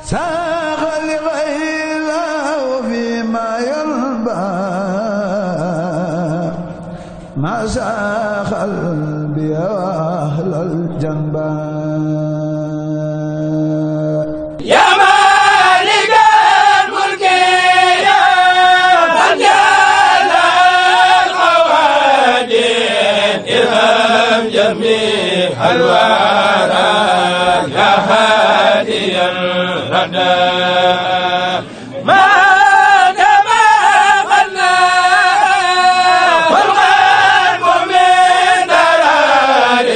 ساق لغير فيما يربى ما ساق قلبي أهل الجنبى يا مالك الملك يا من جل القوادير ارحم جميع الورى يا هادي الردى ما دام غنى والقلب من درار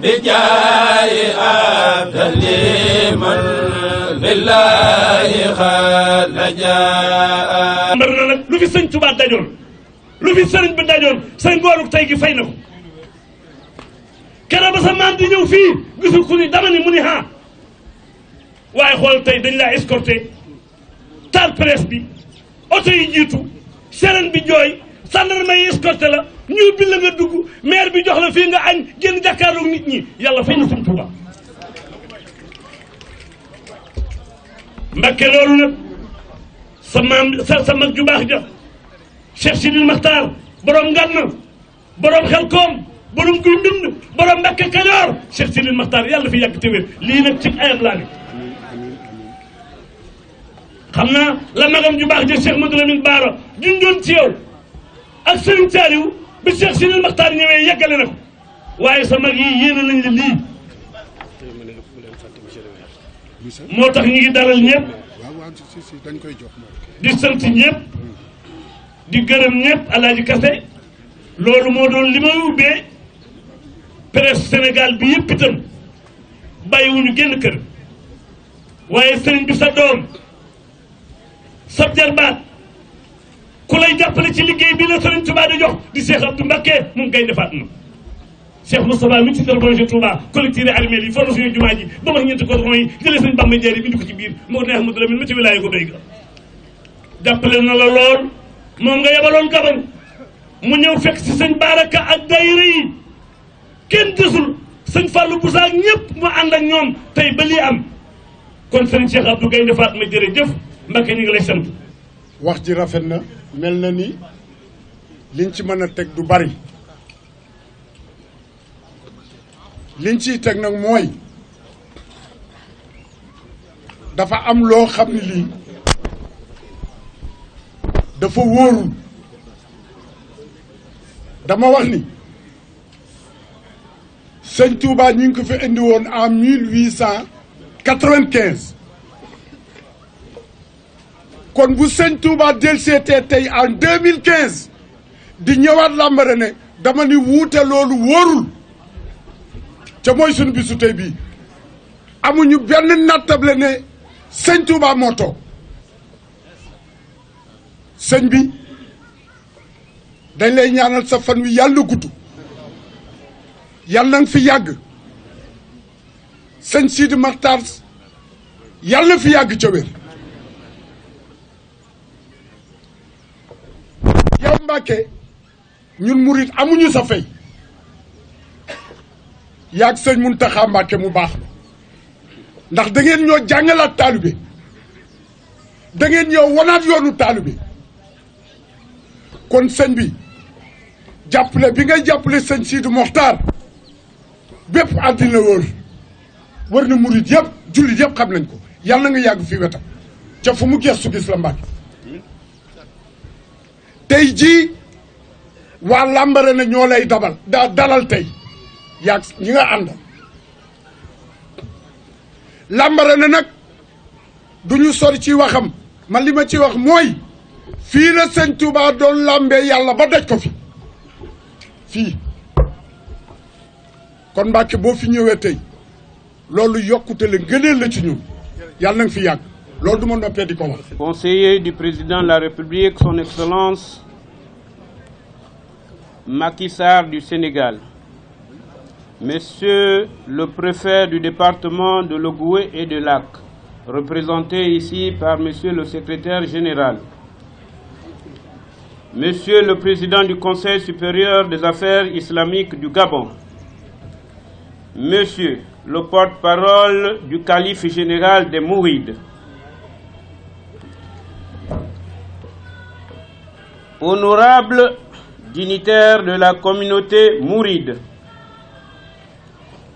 بجاه عبد لمن لله قد جاء lu fi sëñ Tuubaa dajoon lu fi sëriñ bi dajoon sa ngooruk tey gi fay na ko keroog ba sa maam di ñëw fii gisul ku ni dama ni mu ni ha waaye xool tey dañ laa escorté taal presse bi oto yi jiitu seren bi jooy gendarme yi escorté la ñu bi la nga dugg maire bi jox la fii nga añ génn jàkkaarloog nit ñi yàlla fay na sëñ Tuubaa Mbakke loolu nag sa maam sa mag ju baax ja Cheikh Sidil Maxtaar borom Ngànna borom Xelkom borom Guy Mbind borom Mbakke Kajoor Cheikh Sidil Maxtaar yàlla fi yàgg te wér lii nag ci ayam laa ne xam naa la magam ju baax ja Cheikh Madou Lamine Baara junjoon ci yow ak Serigne Saliou bi Cheikh Sidil Maxtaar ñëwee yeggale na ko waaye sa mag yi yéene nañ la lii moo tax ñu ngi dalal ñëpp di sant ñëpp di gërëm ñëpp Alaaji Kase loolu moo doon li may ubbee presse Sénégal bi yëpp itam bàyyiwuñu génn kër waaye sëriñ bi sa doom sa jarbaat ku lay jàppale ci liggéey bi la sëriñ Touba di jox di Cheikh Abdou Mbacké moom kay defaat na Cheikh Moustapha mi ci dal projet Touba collectif armée yi formation jumaa ji ba ma ñeenti cordon yi jëlee sëñ Bamba Njaay bi indi ko ci biir moo neex Ahmadou Lamine ma ci wilaaya ko doy ga jàppale na la lool moom nga yebaloon Gabon mu ñëw fekk si sëñ Baraka ak daayira yi kenn desul sëñ Fallou Boussa ak ñëpp mu ànd ak ñoom tey ba lii am kon sëñ Cheikh Abdou Gaynde Fatma jërëjëf Mbacké ñu ngi lay sant. wax ji rafet na mel na ni liñ ci mën a teg du bari liñ ciy teg nag mooy dafa am loo xam ne lii dafa wóorul dama wax ni sëñ Touba ñu ngi ko fi indi woon en 1895 kon bu sëñ Touba delseetee tey en 2015 di ñëwaat Lambaréné dama ni wuute loolu wóorul ca mooy sunu bisu tey bii amuñu benn nattable ne sëñ Touba moo toog sëñ bi dañ lay ñaanal sa fan wi yàlla gudd yàlla na fi yàgg sëñ Sidi Maxtaar yàlla na fi yàgg ca wér yow Mbàkke ñun murit amuñu sa fay yaag sëñ Muntaxa Mbàkke mu baax ndax da ngeen ñoo jàngalaat taalibe da ngeen ñoo wanaat yoonu taalibe kon sëñ bi jàppale bi ngay jàppale sëñ Sidi Moxtaar bépp àddina wër na murit yëpp jullit yëpp xam nañ ko yàlla na nga yàgg fi wetam ca fu mu gestu gis la Mbàkke tey jii waa Lambaréné ñoo lay dalal tey yaag ñi nga ànd Lambaréné nag du ñu sori ci waxam man li ma ci wax mooy fii la sëñ Touba doon lambee yàlla ba daj ko fi fii kon Mbàkke boo fi ñëwee tey loolu yokkute la ngëneel la ci ñun yàlla na nga fi yàgg loolu du ma noppee di ko wax. Conseiller du président de la République, son Excellence Macky Sall du Sénégal, Monsieur le préfet du département de l'Ogooué et de Lac, représenté ici par Monsieur le secrétaire général, Monsieur le président du Conseil supérieur des affaires islamiques du Gabon, Monsieur le porte-parole du calife général des Mourides. Honorables dignitaires de la communauté mouride,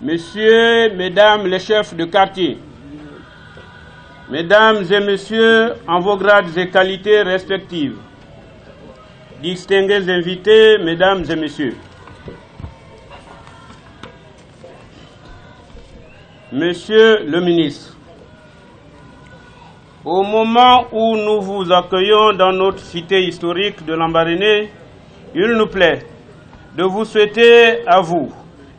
Messieurs, Mesdames les chefs de quartier, Mesdames et Messieurs en vos grades et qualités respectives, distingués invités, Mesdames et Messieurs, Monsieur le ministre, au moment où nous vous accueillons dans notre cité historique de Lambaréné, il nous plaît de vous souhaiter à vous,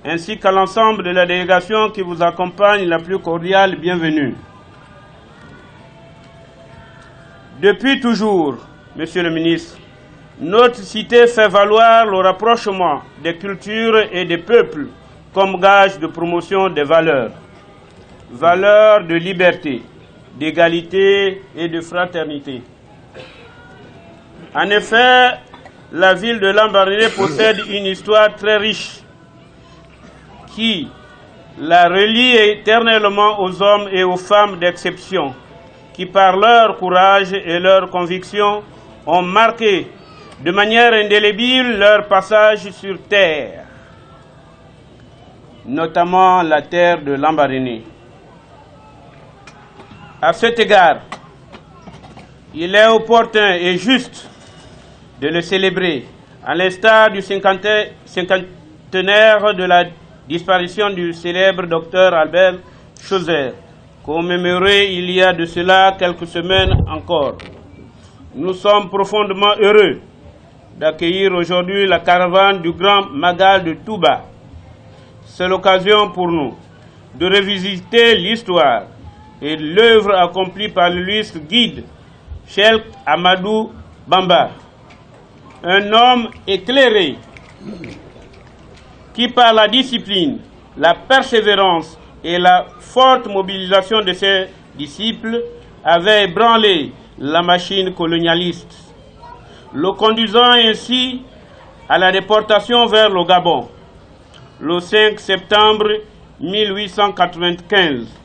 ainsi qu'à l'ensemble de la délégation qui vous accompagne, la plus cordiale bienvenue. Depuis toujours, Monsieur le ministre, notre cité fait valoir le rapprochement des cultures et des peuples comme gage de promotion des valeurs. Valeurs de liberté, d'égalité et de fraternité. En effet, la ville de Lambaréné possède une histoire très riche qui la relie éternellement aux hommes et aux femmes d'exception qui, par leur courage et leur conviction, ont marqué de manière indélébile leur passage sur terre, notamment la terre de Lambaréné. À cet égard, il est opportun et juste de le célébrer, à l'instar du cinquantenaire de la disparition du célèbre docteur Albert Schweitzer, commémoré il y a de cela quelques semaines encore. Nous sommes profondément heureux d'accueillir aujourd'hui la caravane du Grand Magal de Touba. C'est l'occasion pour nous de revisiter l'histoire et l'œuvre accomplie par l'illustre guide Cheikh Ahmadou Bamba, un homme éclairé qui, par la discipline, la persévérance et la forte mobilisation de ses disciples, avait ébranlé la machine colonialiste, le conduisant ainsi à la déportation vers le Gabon, le 5 septembre 1895.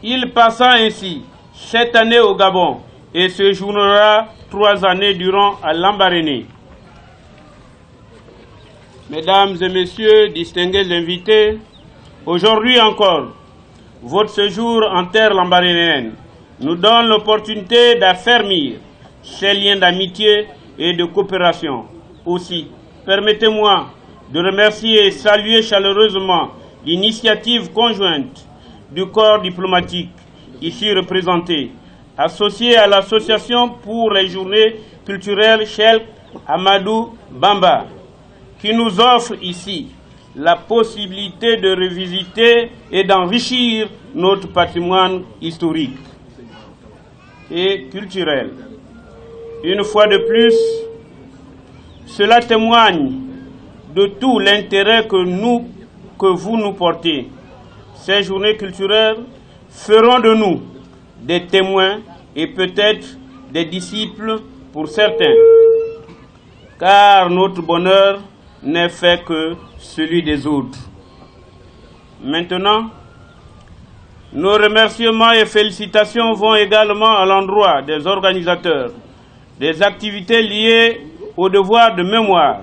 Il passa ainsi 7 années au Gabon et séjournera 3 années durant à Lambaréné. Mesdames et Messieurs, distingués invités, aujourd'hui encore, votre séjour en terre lambarénéenne nous donne l'opportunité d'affermir ces liens d'amitié et de coopération. Aussi, permettez-moi de remercier et saluer chaleureusement l'initiative conjointe du corps diplomatique ici représenté, associé à l'association pour les journées culturelles Cheikh Ahmadou Bamba, qui nous offre ici la possibilité de revisiter et d'enrichir notre patrimoine historique et culturel. Une fois de plus, cela témoigne de tout l'intérêt que vous nous portez. Ces journées culturelles feront de nous des témoins et peut-être des disciples pour certains, car notre bonheur n'est fait que celui des autres. Maintenant, nos remerciements et félicitations vont également à l'endroit des organisateurs des activités liées au devoir de mémoire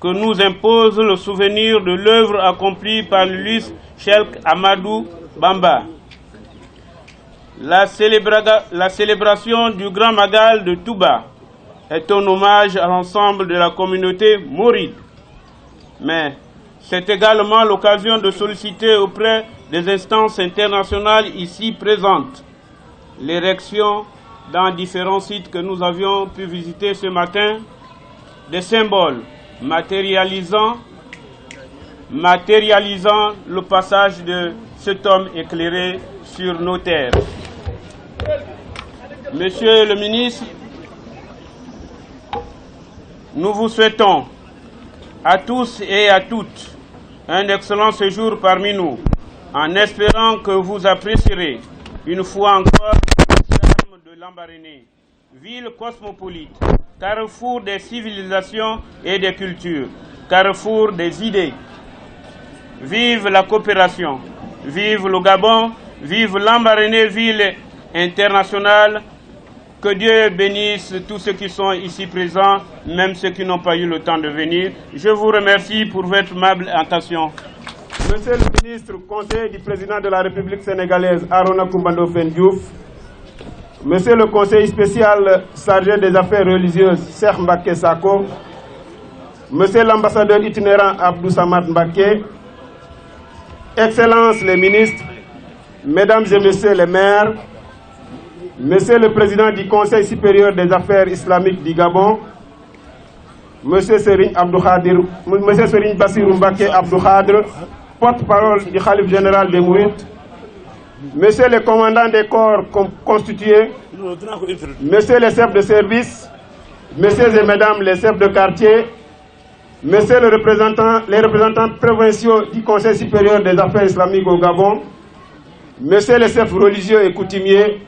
que nous impose le souvenir de l'œuvre accomplie par l'illustre Cheikh Ahmadou Bamba. La célébration du Grand Magal de Touba est un hommage à l'ensemble de la communauté mouride. Mais c'est également l'occasion de solliciter auprès des instances internationales ici présentes l'érection dans différents sites que nous avions pu visiter ce matin des symboles matérialisant le passage de cet homme éclairé sur nos terres. Monsieur le ministre, nous vous souhaitons à tous et à toutes un excellent séjour parmi nous, en espérant que vous apprécierez une fois encore le charme de Lambaréné, ville cosmopolite, carrefour des civilisations et des cultures, carrefour des idées. vive la coopération, vive le Gabon, vive Lambaréné, ville internationale. Que Dieu bénisse tous ceux qui sont ici présents, même ceux qui n'ont pas eu le temps de venir. Je vous remercie pour votre aimable attention. Monsieur le ministre conseiller du président de la République sénégalaise, Arona Koumbando Diouf, Monsieur le conseiller spécial chargé des affaires religieuses, Cheikh Mbaké Sako, Monsieur l'ambassadeur itinérant Abdou Samad Mbaké, Excellences les ministres, Mesdames et Messieurs les maires, Monsieur le président du Conseil supérieur des affaires islamiques du Gabon, Monsieur Serigne Bassirou Mbaké Abdou Khadr, porte-parole du Khalife général des Mourides, Monsieur le commandant des corps constitués, Messieurs les chefs de service, Messieurs et Mesdames les chefs de quartier, Messieurs les représentants provinciaux du Conseil supérieur des affaires islamiques au Gabon, Messieurs les chefs religieux et coutumiers,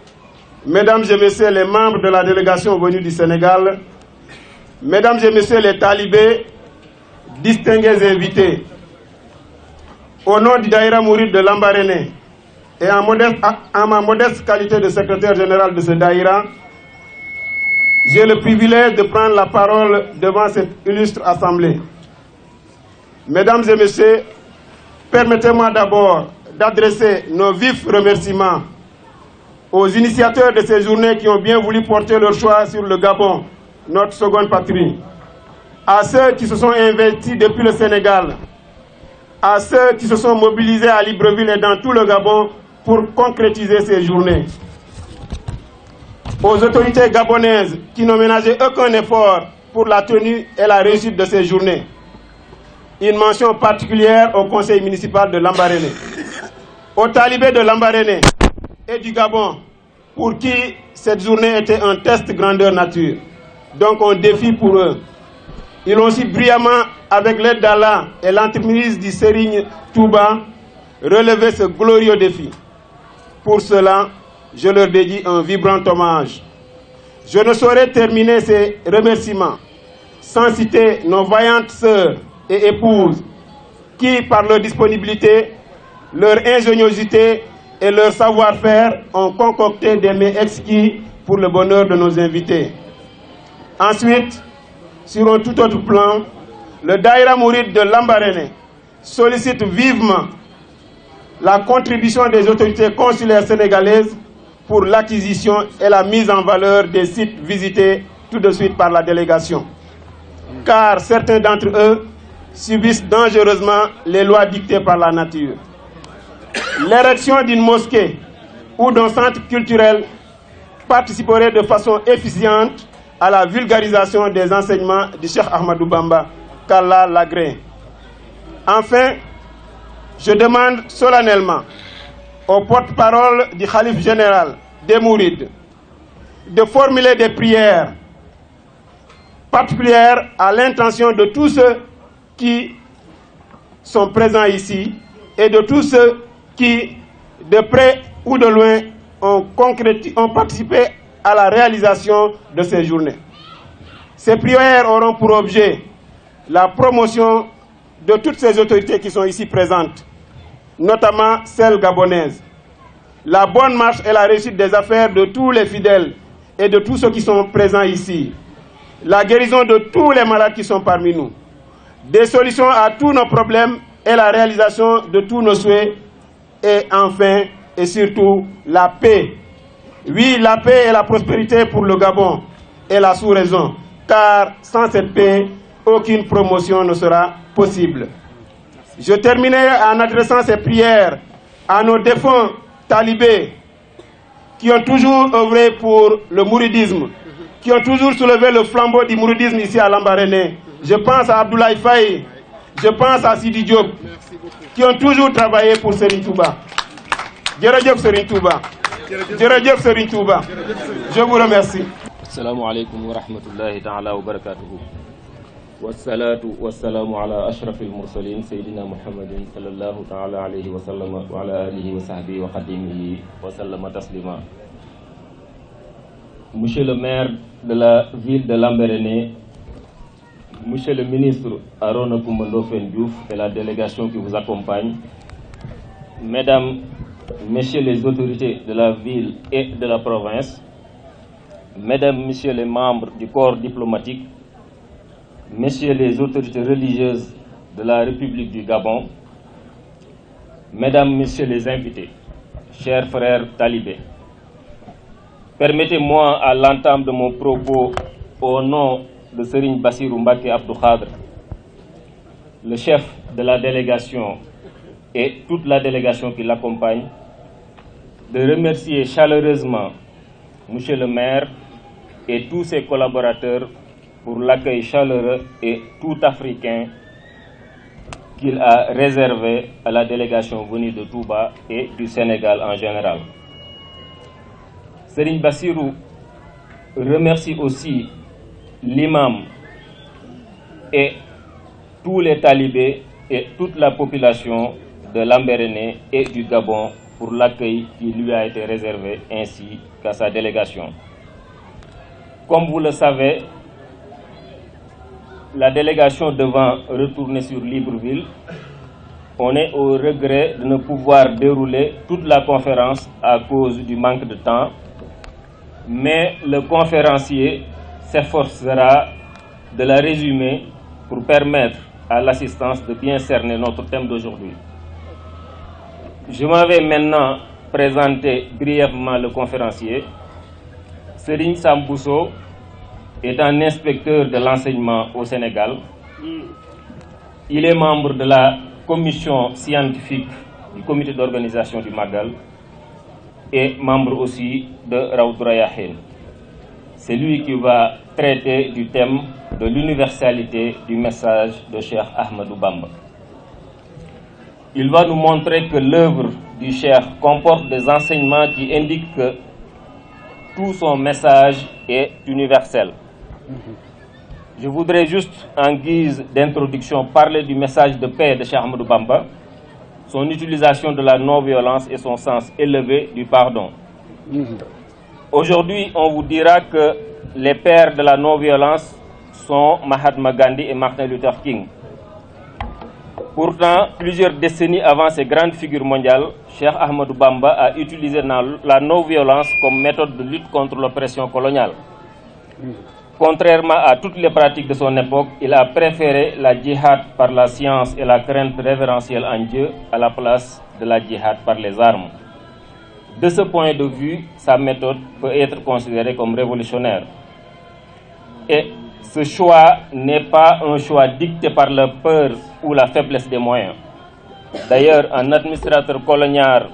Mesdames et Messieurs les membres de la délégation venue du Sénégal, Mesdames et Messieurs les talibés, distingués invités, au nom du Daïra Mouride de Lambaréné et en ma modeste qualité de secrétaire général de ce Daïra, j'ai le privilège de prendre la parole devant cette illustre assemblée. Mesdames et Messieurs, permettez-moi d'abord d'adresser nos vifs remerciements aux initiateurs de ces journées qui ont bien voulu porter leur choix sur le Gabon, notre seconde patrie, à ceux qui se sont investis depuis le Sénégal, à ceux qui se sont mobilisés à Libreville et dans tout le Gabon pour concrétiser ces journées, aux autorités gabonaises qui n'ont ménagé aucun effort pour la tenue et la réussite de ces journées. Une mention particulière au conseil municipal de Lambaréné, aux talibés de Lambaréné et du Gabon, pour qui cette journée était un test grandeur nature, donc un défi pour eux. Ils ont aussi brillamment, avec l'aide d'Allah et l'entremise du Serigne Touba, relevé ce glorieux défi. Pour cela, je leur dédie un vibrant hommage. Je ne saurais terminer ces remerciements sans citer nos vaillantes sœurs et épouses qui, par leur disponibilité, leur ingéniosité et leur savoir-faire, ont concocté des mets exquis pour le bonheur de nos invités. Ensuite, sur un tout autre plan, le Daïra Mouride de Lambaréné sollicite vivement la contribution des autorités consulaires sénégalaises pour l'acquisition et la mise en valeur des sites visités tout de suite par la délégation. Car certains d'entre eux subissent dangereusement les lois dictées par la nature. L'érection d'une mosquée ou d'un centre culturel participerait de façon efficiente à la vulgarisation des enseignements du Cheikh Ahmadou Bamba, qu'Allah l'agrée. Enfin, je demande solennellement au porte-parole du Khalife général des Mourides de formuler des prières particulières à l'intention de tous ceux qui sont présents ici et de tous ceux qui, de près ou de loin, ont participé à la réalisation de ces journées. Ces prières auront pour objet la promotion de toutes ces autorités qui sont ici présentes, notamment celles gabonaises, la bonne marche et la réussite des affaires de tous les fidèles et de tous ceux qui sont présents ici, la guérison de tous les malades qui sont parmi nous, des solutions à tous nos problèmes et la réalisation de tous nos souhaits, et enfin et surtout la paix. Oui, la paix et la prospérité pour le Gabon et la sous-région, car sans cette paix, aucune promotion ne sera possible. Je terminerai en adressant ces prières à nos défunts talibés qui ont toujours œuvré pour le mouridisme, qui ont toujours soulevé le flambeau du mouridisme ici à Lambaréné. Je pense à Abdoulaye Faye, je pense à Sidi Diop, qui ont toujours travaillé pour Serigne Touba. Djerejef Serigne Touba. Djerejef Serigne Touba. Je vous remercie. Assalamu alaikum wa rahmatullahi ta'ala wa barakatuhu. Wassalatu wassalamu ala ashrafil mursalin Sayyidina Muhammadin sallallahu ta'ala alayhi wa sallam wa ala alihi wa sahbihi wa khadimihi wa sallama taslima. Monsieur le maire de la ville de Lambaréné, Monsieur le ministre Arona Coumba Ndoffène Diouf et la délégation qui vous accompagne, Mesdames, Messieurs les autorités de la ville et de la province, Mesdames, Messieurs les membres du corps diplomatique, Messieurs les autorités religieuses de la République du Gabon, Mesdames, Messieurs les invités, chers frères talibés, permettez-moi à l'entame de mon propos au nom de Serigne Bassirou Mbacké Abdou Khadre, le chef de la délégation et toute la délégation qui l'accompagne, de remercier chaleureusement Monsieur le maire et tous ses collaborateurs pour l'accueil chaleureux et tout africain qu'il a réservé à la délégation venue de Touba et du Sénégal en général. Serigne Bassirou remercie aussi l'imam et tous les talibés et toute la population de Lambaréné et du Gabon pour l'accueil qui lui a été réservé ainsi qu'à sa délégation. Comme vous le savez, la délégation devant retourner sur Libreville, on est au regret de ne pouvoir dérouler toute la conférence à cause du manque de temps, mais le conférencier s'efforcera de la résumer pour permettre à l'assistance de bien cerner notre thème d'aujourd'hui. Je m'en vais maintenant présenter brièvement le conférencier. Serigne Sam Bousso est un inspecteur de l'enseignement au Sénégal. Il est membre de la commission scientifique du comité d'organisation du Magal et membre aussi de Rawdu Rayaahin. C'est lui qui va traiter du thème de l'universalité du message de Cheikh Ahmadou Bamba. Il va nous montrer que l'œuvre du Cheikh comporte des enseignements qui indiquent que tout son message est universel. Je voudrais juste, en guise d'introduction, parler du message de paix de Cheikh Ahmadou Bamba, son utilisation de la non-violence et son sens élevé du pardon. Aujourd'hui, on vous dira que les pères de la non-violence sont Mahatma Gandhi et Martin Luther King. Pourtant, plusieurs décennies avant ces grandes figures mondiales, Cheikh Ahmadou Bamba a utilisé la non-violence comme méthode de lutte contre l'oppression coloniale. Contrairement à toutes les pratiques de son époque, il a préféré la djihad par la science et la crainte révérentielle en Dieu à la place de la djihad par les armes. De ce point de vue, sa méthode peut être considérée comme révolutionnaire. Et ce choix n'est pas un choix dicté par la peur ou la faiblesse des moyens. D'ailleurs, un administrateur colonial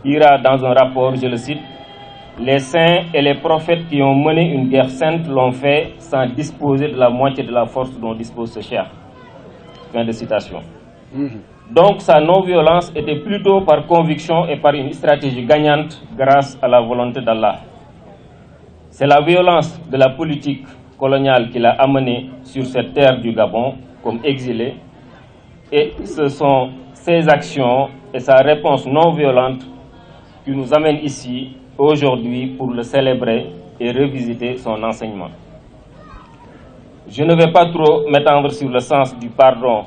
dira dans un rapport, je le cite, « Les saints et les prophètes qui ont mené une guerre sainte l'ont fait sans disposer de la moitié de la force dont dispose ce cheikh. » Fin de citation. Donc sa non-violence était plutôt par conviction et par une stratégie gagnante grâce à la volonté d'Allah. C'est la violence de la politique coloniale qui l'a amené sur cette terre du Gabon comme exilé, et ce sont ses actions et sa réponse non violente qui nous amènent ici aujourd'hui pour le célébrer et revisiter son enseignement. Je ne vais pas trop m'étendre sur le sens du pardon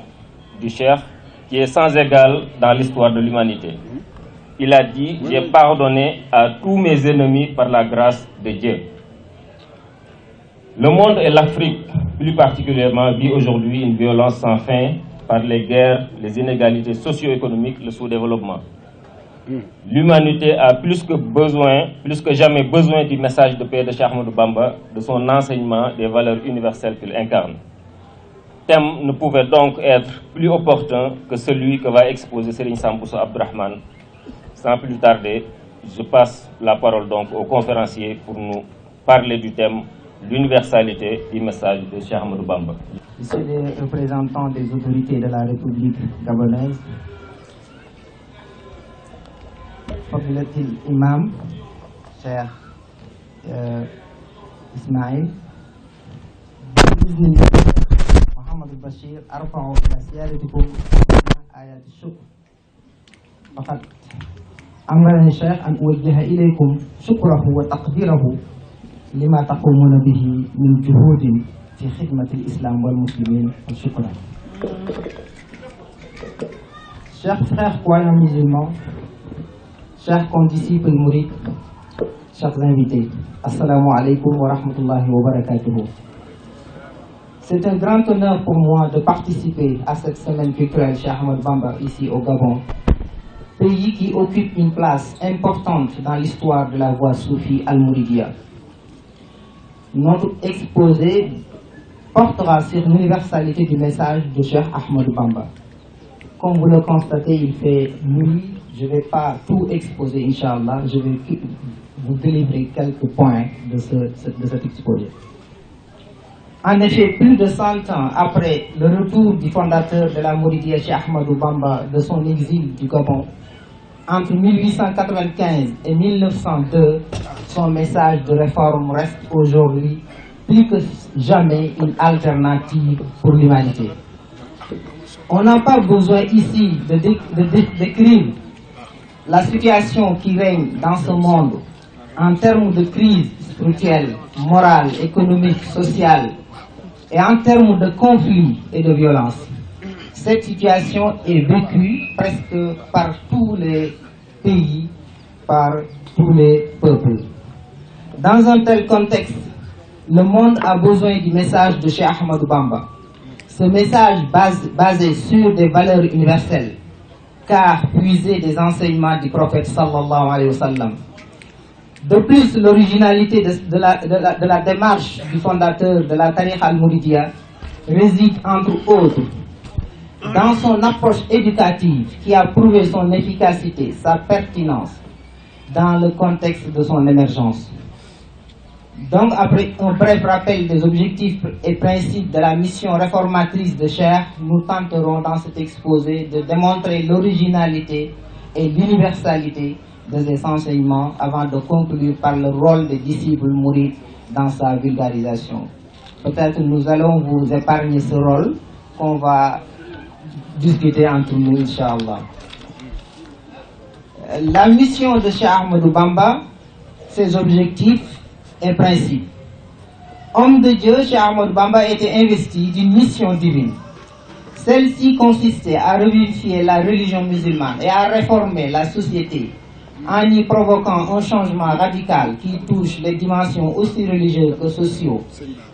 du cheikh qui est sans égal dans l'histoire de l'humanité. Il a dit « J'ai pardonné à tous mes ennemis par la grâce de Dieu ». Le monde et l'Afrique, plus particulièrement, vit aujourd'hui une violence sans fin par les guerres, les inégalités socio-économiques, le sous-développement. L'humanité a plus que jamais besoin du message de paix de Cheikh Ahmadou Bamba, de son enseignement, des valeurs universelles qu'il incarne. Thème ne pouvait donc être plus opportun que celui que va exposer Serigne Sam Bousso Abdourahmane. Sans plus tarder, je passe la parole donc au conférencier pour nous parler du thème l'universalité du message de Cheikh Ahmadou Bamba. Monsieur les représentants des autorités de la République gabonaise, fadilatul imam Cheikh Ismaïl محمد البشير أرفع إلى سيادتكم آيات الشكر. فقد أمرني الشيخ أن أوجه إليكم شكره وتقديره لما تقومون به من جهود في خدمة الإسلام والمسلمين. شكرا. Chers frères croyants musulmans, chers condisciples mourides, chers invités, assalamu alaikum wa rahmatullahi wa barakatuhu. C'est un grand honneur pour moi de participer à cette semaine culturelle chez Ahmed Bamba ici au Gabon, pays qui occupe une place importante dans l'histoire de la voie soufie al-Mouridia. Notre exposé portera sur l'universalité du message de Cheikh Ahmed Bamba. Comme vous le constatez, il fait nuit. Je ne vais pas tout exposer, Inch'Allah. Je vais vous délivrer quelques points de cet exposé. En effet, plus de 100 ans après le retour du fondateur de la Mouridia, Cheikh Ahmadou Bamba, de son exil du Gabon, entre 1895 et 1902, son message de réforme reste aujourd'hui plus que jamais une alternative pour l'humanité. On n'a pas besoin ici de décrire la situation qui règne dans ce monde en termes de crise spirituelle, morale, économique, sociale, et en termes de conflits et de violence. Cette situation est vécue presque par tous les pays, par tous les peuples. Dans un tel contexte, le monde a besoin du message de Cheikh Ahmadou Bamba. Ce message basé sur des valeurs universelles, car puisé des enseignements du prophète sallallahu alayhi wa sallam. De plus, l'originalité de la démarche du fondateur de la Tariqa al-Mouridia réside entre autres dans son approche éducative qui a prouvé son efficacité, sa pertinence dans le contexte de son émergence. Donc, après un bref rappel des objectifs et principes de la mission réformatrice de Cheikh, nous tenterons dans cet exposé de démontrer l'originalité et l'universalité de ses enseignements avant de conclure par le rôle des disciples mourides dans sa vulgarisation. Peut-être nous allons vous épargner ce rôle qu'on va discuter entre nous, Inch'Allah. La mission de Cheikh Ahmadou Bamba, ses objectifs et principes. Homme de Dieu, Cheikh Ahmadou Bamba était investi d'une mission divine. Celle-ci consistait à revivifier la religion musulmane et à réformer la société en y provoquant un changement radical qui touche les dimensions aussi religieuses que sociaux,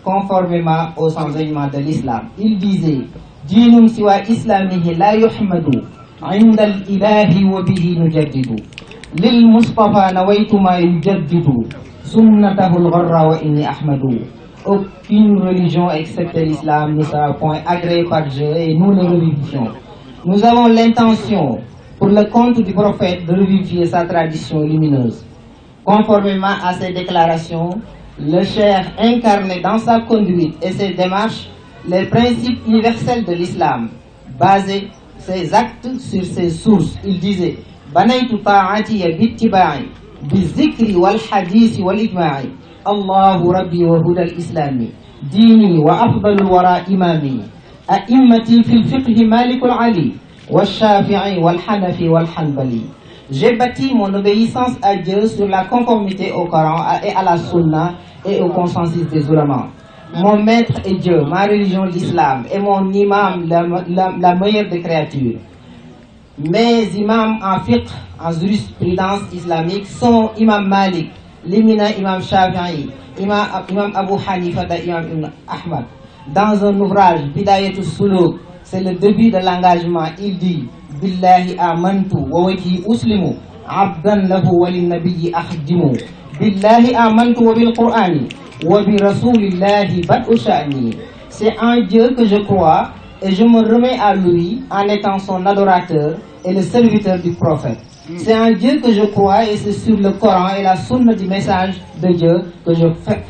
conformément aux enseignements de l'islam. Il disait « Dinum siwa islamihi la yuhmadu, inda al-ilahi wa bihi nujaddidu, lil Mustafa nawaytu ma yujaddidu, sunnatahu al-gharra wa inni ahmadu ». Aucune religion excepté l'islam ne sera point agréée par Dieu et nous le revivifions. Nous avons l'intention, pour le compte du prophète, de revivifier sa tradition lumineuse. Conformément à ces déclarations, le Cheikh incarnait dans sa conduite et ses démarches les principes universels de l'islam, basés ses actes sur ses sources. Il disait « Banaytu ta'atiya bittiba'i, bizikri wal hadisi wal ijma'i, Allahu rabbi wa huda al-islami, dini wa afdalul wara imami, a'immati fil fiqhi malikul ali, والشافعي والحنفي والحنبلي. J'ai bâti mon obéissance à Dieu sur la conformité au Coran et à la Sunna et au consensus des ulama. Mon maître est Dieu, ma religion l'islam et mon imam la meilleure des créatures. Mes imams en fiqh, en jurisprudence islamique sont Imam Malik, l'éminent Imam Shafi'i, Imam Abu Hanifa et Imam Ibn Ahmad. Dans un ouvrage, Bidayatul Suluk, c'est le début de l'engagement. Il dit Billahi amantu wa wajhi uslimu abdan lahu wa lin nabiyyi akhdimu. Billahi amantu wa bil Qur'ani wa bi rasulillahi bad'u sha'ni. C'est en Dieu que je crois et je me remets à lui en étant son adorateur et le serviteur du prophète. C'est en Dieu que je crois et c'est sur le Coran et la sunna du message de Dieu que je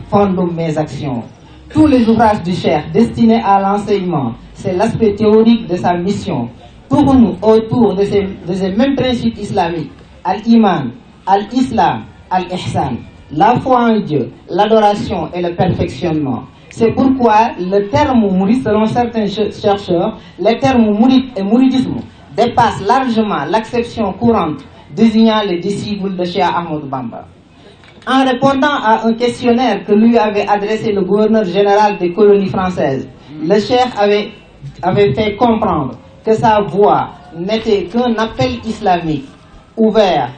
fonde mes actions. Tous les ouvrages du Cheikh destinés à l'enseignement, c'est l'aspect théorique de sa mission, tournent autour de ces mêmes principes islamiques, al-iman, al-islam, al-ihsan, la foi en Dieu, l'adoration et le perfectionnement. C'est pourquoi le terme mouride, selon certains chercheurs, les termes mouride et mouridisme dépassent largement l'acception courante désignant les disciples de Cheikh Ahmadou Bamba. En répondant à un questionnaire que lui avait adressé le gouverneur général des colonies françaises, le cheikh avait fait comprendre que sa voix n'était qu'un appel islamique ouvert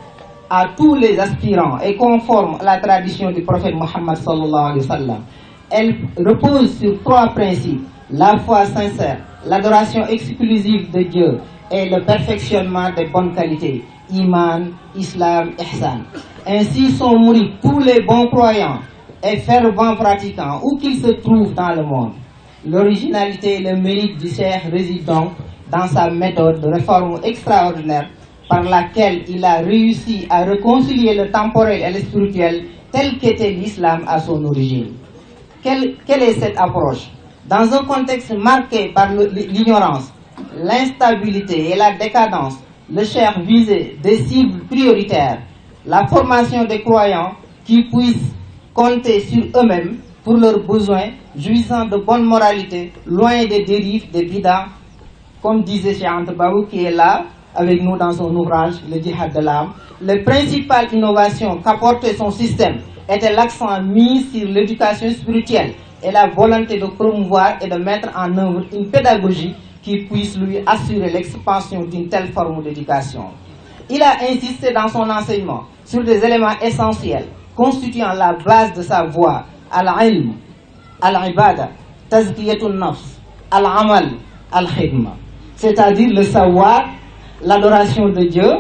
à tous les aspirants et conforme à la tradition du prophète Mohammed sallallahu alayhi wa sallam. Elle repose sur 3 principes: la foi sincère, l'adoration exclusive de Dieu et le perfectionnement des bonnes qualités, iman, islam, ihsan. Ainsi sont mouris tous les bons croyants et fervents pratiquants, où qu'ils se trouvent dans le monde. L'originalité et le mérite du cheikh résident donc dans sa méthode de réforme extraordinaire par laquelle il a réussi à réconcilier le temporel et le spirituel tel qu'était l'islam à son origine. Quelle est cette approche? Dans un contexte marqué par l'ignorance, l'instabilité et la décadence, le cheikh visait des cibles prioritaires: la formation des croyants qui puissent compter sur eux-mêmes pour leurs besoins, jouissant de bonne moralité, loin des dérives, des bidas, comme disait Cheikh Anta Babou, qui est là avec nous dans son ouvrage Le Djihad de l'âme. Les principales innovations qu'apportait son système était l'accent mis sur l'éducation spirituelle et la volonté de promouvoir et de mettre en œuvre une pédagogie qui puisse lui assurer l'expansion d'une telle forme d'éducation. Il a insisté dans son enseignement sur des éléments essentiels constituant la base de sa voie: al-ilm, al-ibada, tazkiyatun nafs, al-amal, al-khidma, c'est-à-dire le savoir, l'adoration de Dieu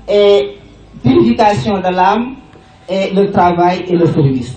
et purification de l'âme et le travail et le service.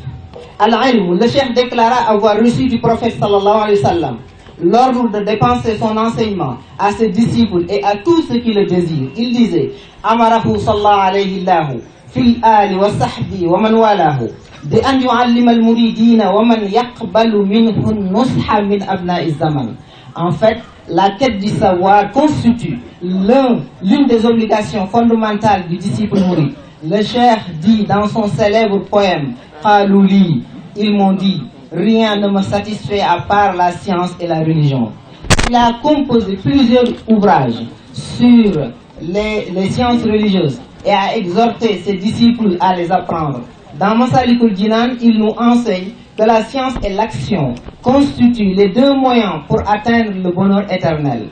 Al-ilm, le cheikh déclara avoir reçu du prophète sallallahu alayhi wa sallam l'ordre de dépenser son enseignement à ses disciples et à tous ceux qui le désirent. Il disait: Amarahu sallallahu alayhi wa sallam fil ali wa sahbi wa man walahu bi an yu'allima al-muridina wa man yaqbalu minhu nusha min abna'i zaman. En fait, la quête du savoir constitue l'une des obligations fondamentales du disciple mouride. Le cheikh dit dans son célèbre poème Khalouli, ils m'ont dit: rien ne me satisfait à part la science et la religion. Il a composé plusieurs ouvrages sur les sciences religieuses et a exhorté ses disciples à les apprendre. Dans Masalikul Jinan, il nous enseigne que la science et l'action constituent les 2 moyens pour atteindre le bonheur éternel.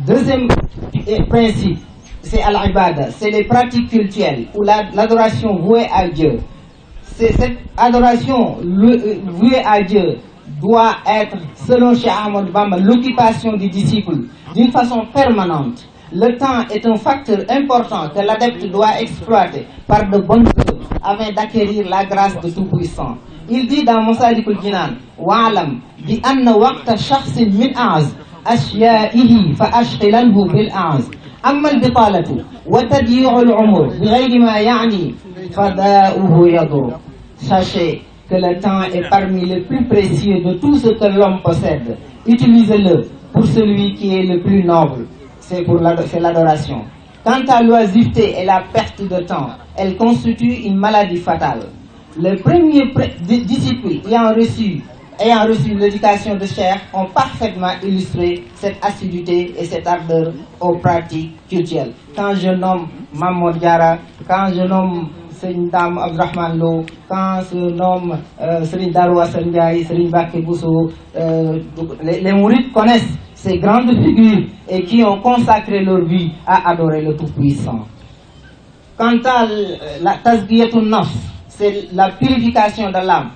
Deuxième principe, c'est al-ibada, c'est les pratiques cultuelles ou l'adoration vouée à Dieu. Cette adoration vouée à Dieu doit être, selon Cheikh Ahmadou Bamba, l'occupation du disciple d'une façon permanente. Le temps est un facteur important que l'adepte doit exploiter par de bonnes œuvres afin d'acquérir la grâce de Tout-Puissant. Il dit dans Masalikul Jinan: wa'lam bi anna waqta shakhsin min a'z ashya'ihi fa ashghilanhu bil a'z amma al-bitalatu wa tadyi'u al-umur bi ghayri ma ya'ni fada'uhu yadur. Sachez que le temps est parmi les plus précieux de tout ce que l'homme possède. Utilisez-le pour celui qui est le plus noble, c'est l'adoration. Quant à l'oisiveté et la perte de temps, elle constitue une maladie fatale. Les premiers disciples ayant reçu l'éducation de cheikh ont parfaitement illustré cette assiduité et cette ardeur aux pratiques culturelles. Quand je nomme Mamour Diarra, quand je nomme Serigne Dame Abdourahmane Lo, quand je nomme Serigne Darou Assane Ndiaye, Serigne Baké Bousso, les mourides connaissent ces grandes figures et qui ont consacré leur vie à adorer le Tout-Puissant. Quant à la tazkiyatun nafs, c'est la purification de l'âme.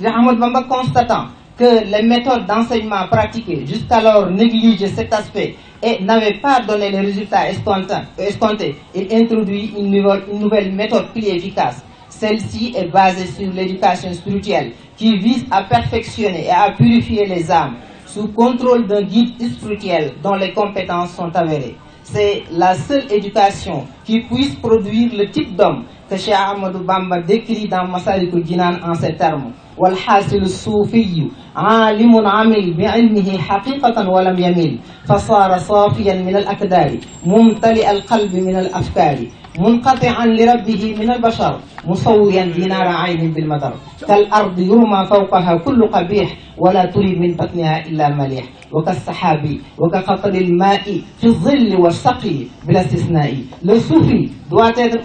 Cheikh Ahmadou Bamba, constatant que les méthodes d'enseignement pratiquées jusqu'alors négligeaient cet aspect et n'avaient pas donné les résultats escomptés, il introduit une nouvelle méthode plus efficace. Celle-ci est basée sur l'éducation spirituelle qui vise à perfectionner et à purifier les âmes sous contrôle d'un guide spirituel dont les compétences sont avérées. C'est la seule éducation qui puisse produire le type d'homme que Cheikh Ahmadou Bamba décrit dans Masalikul Jinan en ces termes: والحاصل الصوفي عالم عمل بعلمه حقيقة ولم يمل فصار صافيا من الأكدار ممتلئ القلب من الأفكار منقطعا لربه من البشر مصويا دينار عين بالمدر كالأرض يرمى فوقها كل قبيح ولا تري من بطنها إلا المليح وكالسحاب وكقطر الماء في الظل والسقي بلا استثناء. Le soufi doit être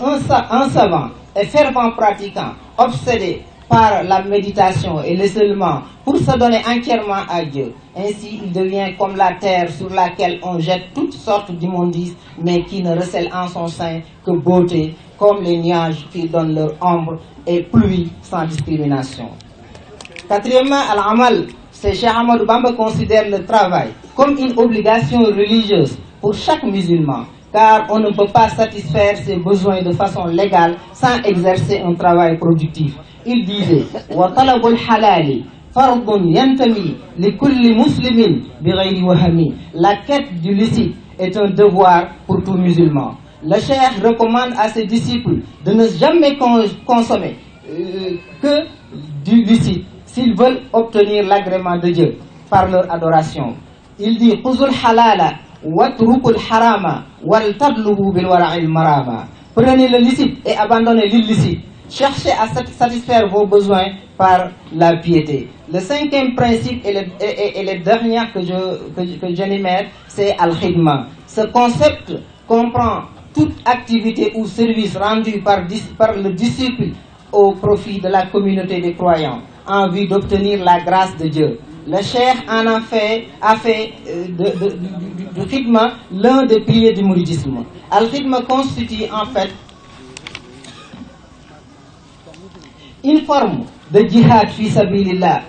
un savant et fervent pratiquant, obsédé par la méditation et l'isolement pour se donner entièrement à Dieu. Ainsi, il devient comme la terre sur laquelle on jette toutes sortes d'immondices, mais qui ne recèle en son sein que beauté, comme les nuages qui donnent leur ombre et pluie sans discrimination. Quatrièmement, Al-Amal, c'est Cheikh Ahmadou Bamba considère le travail comme une obligation religieuse pour chaque musulman, car on ne peut pas satisfaire ses besoins de façon légale sans exercer un travail productif. Il disait wa talabul halali fardun yantami li kulli muslimin bi ghayri wahami. La quête du licite est un devoir pour tout musulman. Le cheikh recommande à ses disciples de ne jamais consommer que du licite s'ils veulent obtenir l'agrément de Dieu par leur adoration. Il dit khuzul halala watrukul harama wal tadlubu bil wara'il marama. Prenez le licite et abandonnez l'illicite. Cherchez à satisfaire vos besoins par la piété. Le cinquième principe et le dernier que j'énumère, c'est Al-Khidma. Ce concept comprend toute activité ou service rendu par le disciple au profit de la communauté des croyants en vue d'obtenir la grâce de Dieu. Le cheikh a fait du khidma l'un des piliers du mouridisme. Al-Khidma constitue en fait une forme de djihad fi sabilillah.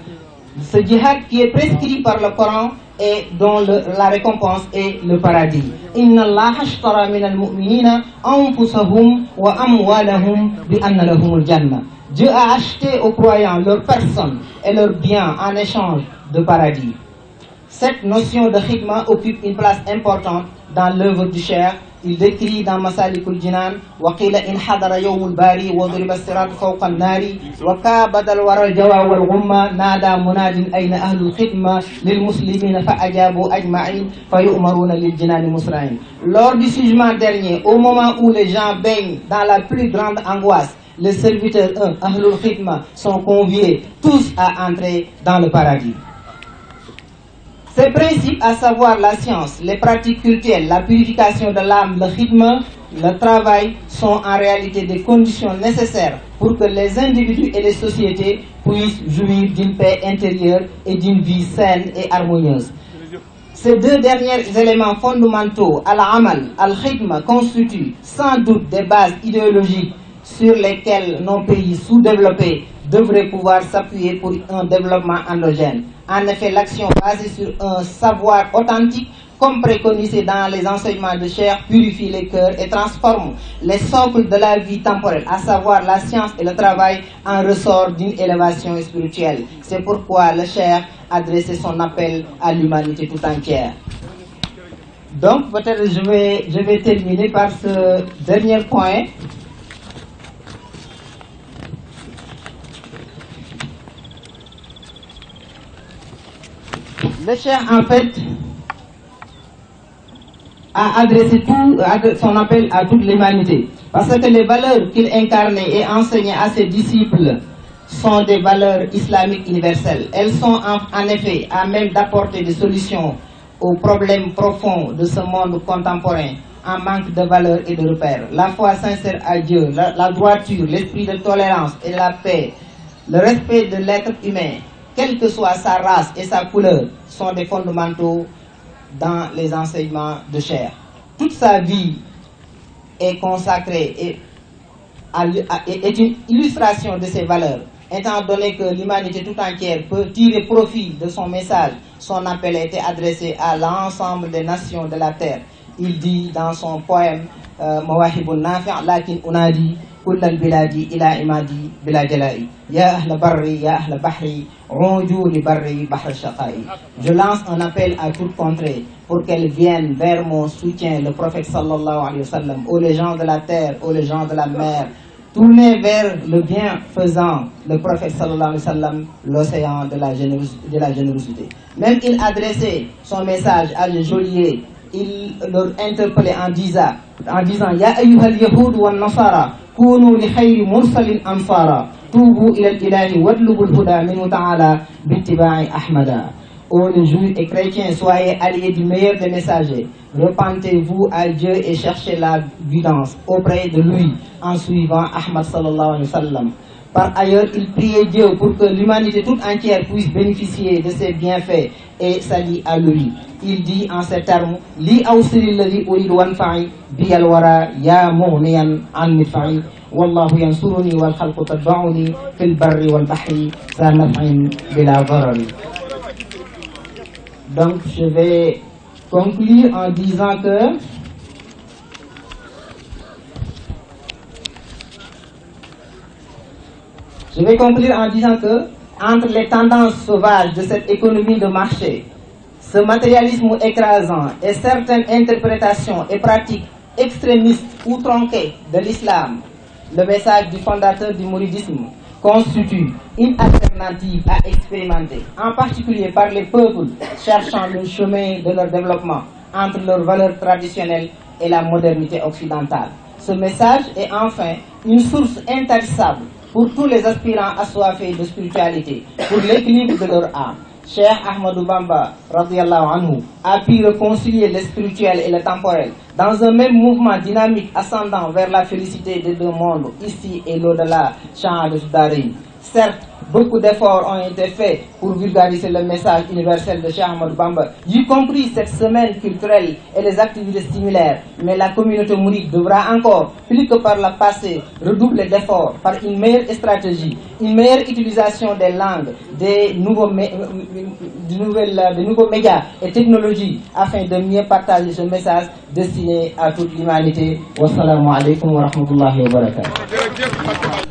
Ce djihad qui est prescrit par le Coran et dont la récompense est le paradis. Inna Allah ashtara min al-mu'minina anfusahum wa amwalahum bi anna lahumul jannah. Dieu a acheté aux croyants leur personne et leurs biens en échange de paradis. Cette notion de khidma occupe une place importante dans l'œuvre du cheikh. Il décrit dans Masalikul Jinan wa qila in hadara yawmul bari wa duriba as-sirat fawqa an-nari wa kabada al-wara al-jawa wal ghumma nada munadin ayna ahlul khidma lil muslimina fa ajabu ajma'in fa yu'maruna lil jinani musra'in. Lors du jugement dernier, au moment où les gens baignent dans la plus grande angoisse, les serviteurs ahlul khidma sont conviés tous à entrer dans le paradis. Ces principes, à savoir la science, les pratiques cultuelles, la purification de l'âme, le khidma, le travail, sont en réalité des conditions nécessaires pour que les individus et les sociétés puissent jouir d'une paix intérieure et d'une vie saine et harmonieuse. Ces deux derniers éléments fondamentaux, al-amal, al-khidma, constituent sans doute des bases idéologiques sur lesquelles nos pays sous-développés devraient pouvoir s'appuyer pour un développement endogène. En effet, l'action basée sur un savoir authentique, comme préconisé dans les enseignements de Cheikh, purifie les cœurs et transforme les socles de la vie temporelle, à savoir la science et le travail, en ressort d'une élévation spirituelle. C'est pourquoi le Cheikh a adressé son appel à l'humanité tout entière. Donc, peut-être je vais terminer par ce dernier point. Le cheikh, en fait, a adressé son appel à toute l'humanité. Parce que les valeurs qu'il incarnait et enseignait à ses disciples sont des valeurs islamiques universelles. Elles sont en effet à même d'apporter des solutions aux problèmes profonds de ce monde contemporain en manque de valeurs et de repères. La foi sincère à Dieu, la droiture, l'esprit de tolérance et de la paix, le respect de l'être humain, quelle que soit sa race et sa couleur, sont des fondamentaux dans les enseignements de Cheikh. Toute sa vie est consacrée et est une illustration de ces valeurs. Étant donné que l'humanité tout entière peut tirer profit de son message, son appel a été adressé à l'ensemble des nations de la terre. Il dit dans son poème Mawahibun Nafi' lakin unadi kullal biladi ila imadi bila jalai ya ahla barri ya ahla bahri unju li barri bahr shaqai. Je lance un appel à toute contrée pour qu'elle vienne vers mon soutien, le prophète sallallahu alayhi wa sallam, aux gens de la terre, aux gens de la mer, tournez vers le bienfaisant, le prophète sallallahu alayhi wa sallam, l'océan de la générosité. Même il adressait son message à les geôliers. Il leur interpellait en disant Ya ayyuhal yahud wa nasara kunu li khayri mursalin ansara tubu ila ilahi wadlubul huda minhu ta'ala bittiba'i ahmada. ô les juifs et chrétiens, soyez alliés du meilleur des messagers. Repentez-vous à Dieu et cherchez la guidance auprès de lui en suivant Ahmad sallallahu alayhi wa sallam. Par ailleurs, il priait Dieu pour que l'humanité toute entière puisse bénéficier de ses bienfaits et s'allie à lui. Il dit en ces termes: Li awsili alladhi uridu wanfa'i bi al-wara ya mughniyan an midfa'i wallahu yansuruni wal khalqu tadba'uni fil barri wal bahri sa naf'in bila darari. Donc je vais conclure en disant que entre les tendances sauvages de cette économie de marché, ce matérialisme écrasant et certaines interprétations et pratiques extrémistes ou tronquées de l'islam, le message du fondateur du mouridisme constitue une alternative à expérimenter, en particulier par les peuples cherchant le chemin de leur développement entre leurs valeurs traditionnelles et la modernité occidentale. Ce message est enfin une source intarissable pour tous les aspirants assoiffés de spiritualité, pour l'équilibre de leur âme. Cheikh Ahmadou Bamba radiyallahu anhu a pu réconcilier le spirituel et le temporel dans un même mouvement dynamique ascendant vers la félicité des deux mondes, ici et l'au-delà, Champ de Soudarin. Certes, beaucoup d'efforts ont été faits pour vulgariser le message universel de Cheikh Ahmadou Bamba, y compris cette semaine culturelle et les activités similaires. Mais la communauté mouride devra encore, plus que par le passé, redoubler d'efforts par une meilleure stratégie, une meilleure utilisation des langues, des nouveaux médias et technologies afin de mieux partager ce message destiné à toute l'humanité. Wassalamu alaikum wa rahmatullahi wa barakatuh.